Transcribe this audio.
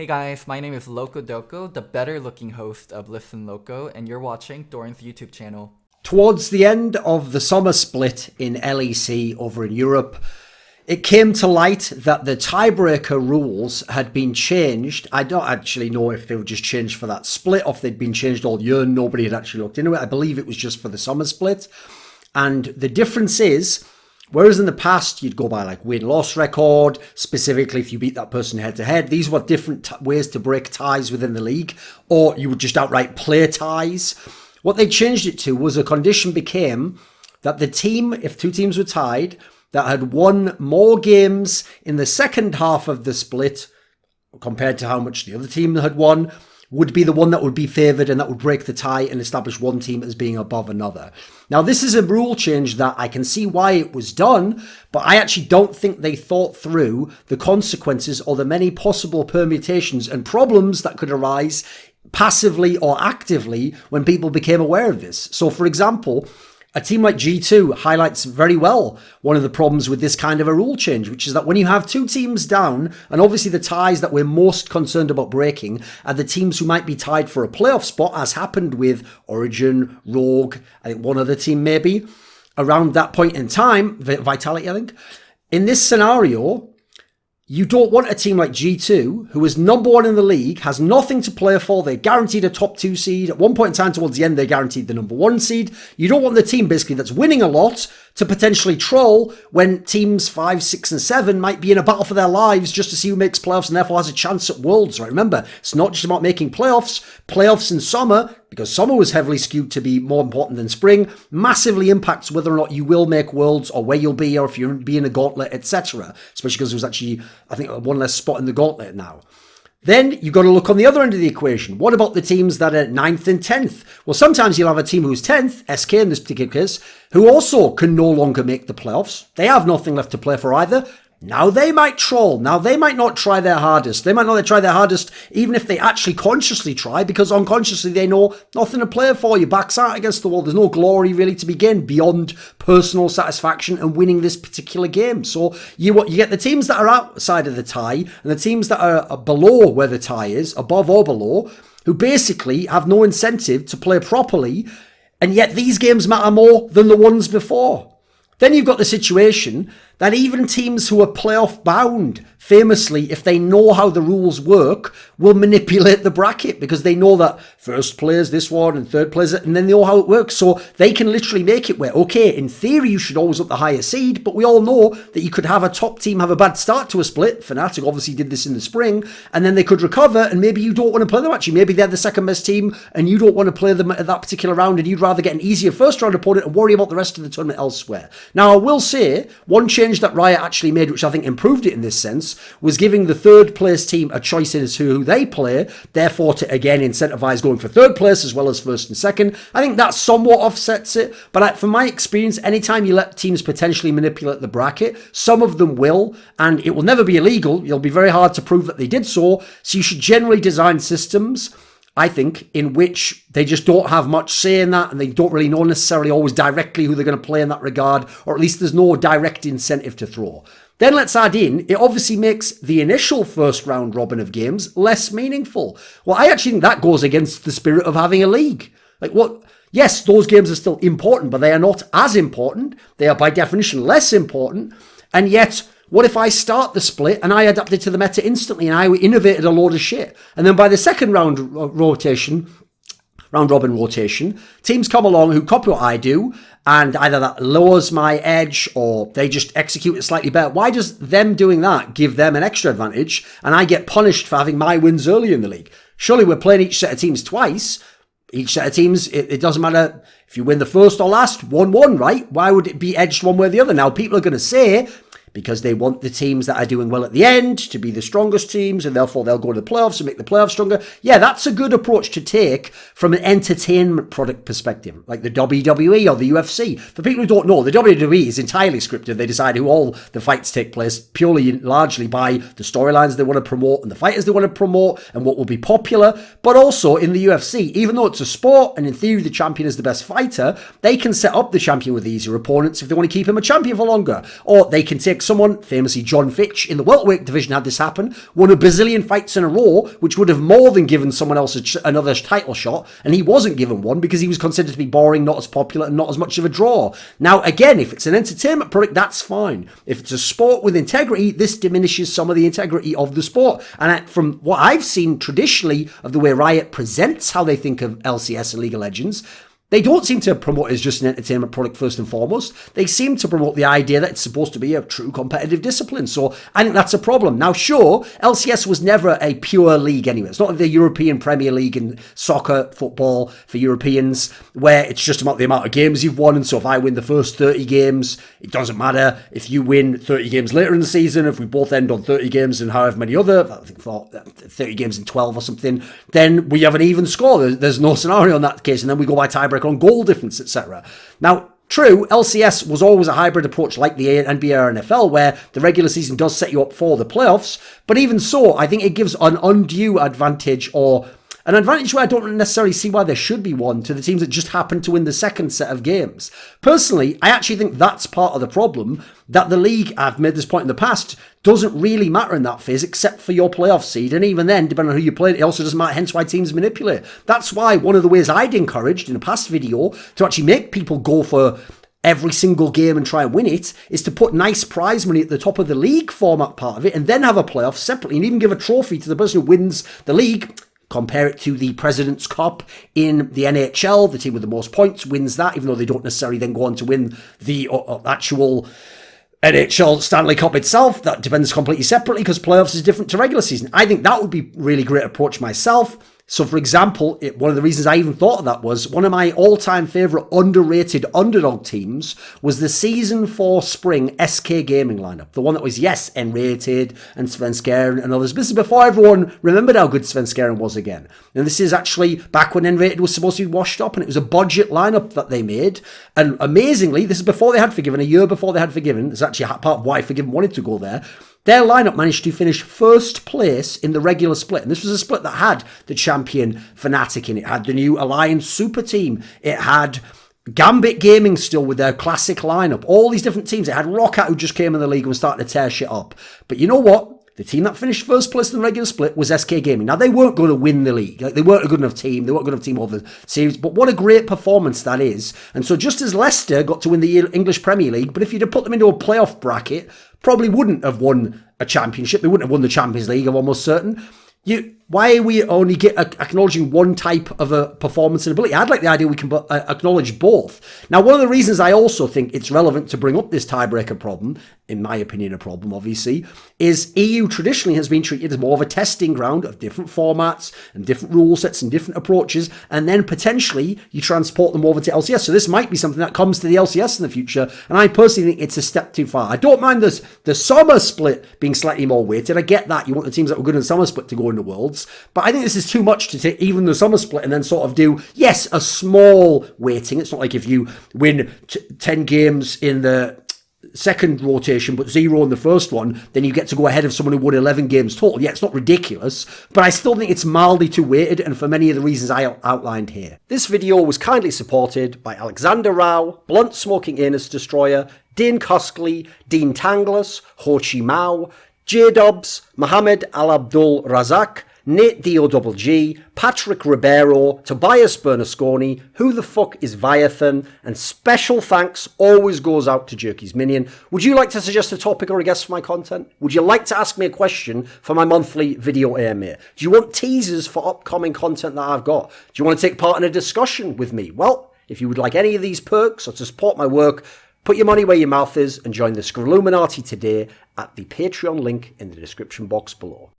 Hey guys, my name is LocoDoco, the better looking host of Listen Loco, and you're watching Thorin's YouTube channel. Towards the end of the summer split in LEC over in Europe, it came to light that the tiebreaker rules had been changed. I don't actually know if they were just changed for that split or if they'd been changed all year and nobody had actually looked into it. I believe it was just for the summer split. And the difference is, whereas in the past you'd go by like win-loss record, specifically if you beat that person head-to-head, these were different ways to break ties within the league, or you would just outright play ties. What they changed it to was a condition became that the team, if two teams were tied, that had won more games in the second half of the split compared to how much the other team had won, would be the one that would be favoured and that would break the tie and establish one team as being above another. Now, this is a rule change that I can see why it was done, but I actually don't think they thought through the consequences or the many possible permutations and problems that could arise passively or actively when people became aware of this. So, for example, a team like G2 highlights very well one of the problems with this kind of a rule change, which is that when you have two teams down, and obviously the ties that we're most concerned about breaking are the teams who might be tied for a playoff spot, as happened with Origin, Rogue, I think one other team maybe, around that point in time, Vitality I think. In this scenario, you don't want a team like G2, who is number one in the league, has nothing to play for, they're guaranteed a top 2 seed. At one point in time towards the end, they're guaranteed the number 1 seed. You don't want the team, basically, that's winning a lot to potentially troll when teams 5, 6, and 7 might be in a battle for their lives just to see who makes playoffs and therefore has a chance at Worlds, right? Remember, it's not just about making playoffs. Playoffs in summer, because summer was heavily skewed to be more important than spring, massively impacts whether or not you will make Worlds or where you'll be or if you'll be in a gauntlet, etc. Especially because there was actually, I think, one less spot in the gauntlet now. Then you've got to look on the other end of the equation. What about the teams that are 9th and 10th? Well, sometimes you'll have a team who's 10th, SK in this particular case, who also can no longer make the playoffs. They have nothing left to play for either. Now they might troll. Now they might not try their hardest. They might not try their hardest even if they actually consciously try, because unconsciously they know nothing to play for. Your back's out against the wall. There's no glory really to be gained beyond personal satisfaction and winning this particular game. So you get the teams that are outside of the tie and the teams that are below where the tie is, above or below, who basically have no incentive to play properly, and yet these games matter more than the ones before. Then you've got the situation that even teams who are playoff bound, famously, if they know how the rules work, will manipulate the bracket because they know that first plays this one and third plays it, and then they know how it works. So they can literally make it where, okay, in theory, you should always up the higher seed, but we all know that you could have a top team have a bad start to a split. Fnatic obviously did this in the spring, and then they could recover, and maybe you don't want to play them actually. Maybe they're the second best team, and you don't want to play them at that particular round, and you'd rather get an easier first round opponent and worry about the rest of the tournament elsewhere. Now, I will say, one change that Riot actually made, which I think improved it in this sense, was giving the third place team a choice as to who they play, therefore to again incentivize going for third place as well as first and second. I think that somewhat offsets it, but from my experience, anytime you let teams potentially manipulate the bracket, some of them will, and it will never be illegal. It'll be very hard to prove that they did so you should generally design systems, I think, in which they just don't have much say in that and they don't really know necessarily always directly who they're going to play in that regard, or at least there's no direct incentive to throw. Then let's add in, it obviously makes the initial first round robin of games less meaningful. Well, I actually think that goes against the spirit of having a league. Like what? Yes, those games are still important, but they are not as important. They are by definition less important. And yet, what if I start the split and I adapted to the meta instantly and I innovated a load of shit? And then by the second round robin rotation, teams come along who copy what I do, and either that lowers my edge or they just execute it slightly better. Why does them doing that give them an extra advantage and I get punished for having my wins earlier in the league? Surely we're playing each set of teams twice. Each set of teams, it doesn't matter if you win the first or last, 1-1, right? Why would it be edged one way or the other? Now, people are going to say, because they want the teams that are doing well at the end to be the strongest teams, and therefore they'll go to the playoffs and make the playoffs stronger. Yeah, that's a good approach to take from an entertainment product perspective, like the WWE or the UFC. For people who don't know, the WWE is entirely scripted. They decide who all the fights take place purely, largely by the storylines they want to promote and the fighters they want to promote and what will be popular. But also in the UFC, even though it's a sport and in theory the champion is the best fighter, they can set up the champion with easier opponents if they want to keep him a champion for longer. Or they can take take someone, famously John Fitch, in the welterweight division had this happen, won a bazillion fights in a row, which would have more than given someone else another title shot, and he wasn't given one because he was considered to be boring, not as popular, and not as much of a draw. Now, again, if it's an entertainment product, that's fine. If it's a sport with integrity, this diminishes some of the integrity of the sport. And from what I've seen traditionally of the way Riot presents how they think of LCS and League of Legends, they don't seem to promote it as just an entertainment product first and foremost. They seem to promote the idea that it's supposed to be a true competitive discipline. So I think that's a problem. Now, sure, LCS was never a pure league anyway. It's not like the European Premier League in soccer, football for Europeans, where it's just about the amount of games you've won. And so if I win the first 30 games, it doesn't matter if you win 30 games later in the season. If we both end on 30 games and however many other, I think 30 games in 12 or something, then we have an even score. There's no scenario in that case. And then we go by tiebreaker on goal difference, etc. Now, true, LCS was always a hybrid approach like the NBA or NFL, where the regular season does set you up for the playoffs. But even so, I think it gives an undue advantage, or an advantage where I don't necessarily see why there should be one, to the teams that just happen to win the second set of games. Personally, I actually think that's part of the problem, that the league, I've made this point in the past, doesn't really matter in that phase except for your playoff seed. And even then, depending on who you play, it also doesn't matter, hence why teams manipulate. That's why one of the ways I'd encouraged in a past video to actually make people go for every single game and try and win it is to put nice prize money at the top of the league format part of it and then have a playoff separately and even give a trophy to the person who wins the league. Compare it to the President's Cup in the NHL. The team with the most points wins that, even though they don't necessarily then go on to win the actual NHL Stanley Cup itself. That depends completely separately because playoffs is different to regular season. I think that would be a really great approach myself. So, for example, one of the reasons I even thought of that was one of my all-time favourite underrated underdog teams was the Season 4 Spring SK Gaming lineup. The one that was, yes, N-rated and Svenskeren and others. This is before everyone remembered how good Svenskeren was again. And this is actually back when N-rated was supposed to be washed up, and it was a budget lineup that they made. And amazingly, this is before they had Forgiven, a year before they had Forgiven. It's actually part of why Forgiven wanted to go there. Their lineup managed to finish first place in the regular split. And this was a split that had the champion Fnatic in it. It had the new Alliance Super Team. It had Gambit Gaming still with their classic lineup. All these different teams. It had Roccat, who just came in the league and was starting to tear shit up. But you know what? The team that finished first place in the regular split was SK Gaming. Now, they weren't going to win the league. They weren't a good enough team. They weren't a good enough team over the series. But what a great performance that is. And so just as Leicester got to win the English Premier League, but if you'd have put them into a playoff bracket, probably wouldn't have won a championship. They wouldn't have won the Champions League, I'm almost certain. Why are we only acknowledging one type of a performance and ability? I'd like the idea we can acknowledge both. Now, one of the reasons I also think it's relevant to bring up this tiebreaker problem, in my opinion a problem obviously, is EU traditionally has been treated as more of a testing ground of different formats and different rule sets and different approaches, and then potentially you transport them over to LCS. So this might be something that comes to the LCS in the future, and I personally think it's a step too far. I don't mind the summer split being slightly more weighted. I get that. You want the teams that were good in the summer split to go into Worlds. But I think this is too much to take even the summer split and then sort of do, yes, a small weighting. It's not like if you win 10 games in the second rotation but 0 in the first one, then you get to go ahead of someone who won 11 games total. Yeah, it's not ridiculous, but I still think it's mildly too weighted, and for many of the reasons I outlined here. This video was kindly supported by Alexander Rao, Blunt Smoking Anus Destroyer, Dane Cuskley, Dean Tanglis, Chi Mao, JDubs, Mohammed, Alabdul, Razzaq, NateDOhDoubleG, Patrick Ribeiro, Tobias Bernasconi, Who the Fuck is Viathan, and special thanks always goes out to Jerky's Minion. Would you like to suggest a topic or a guest for my content? Would you like to ask me a question for my monthly video AMA? Do you want teasers for upcoming content that I've got? Do you want to take part in a discussion with me? Well, if you would like any of these perks or to support my work, put your money where your mouth is and join the Scrilluminati today at the Patreon link in the description box below.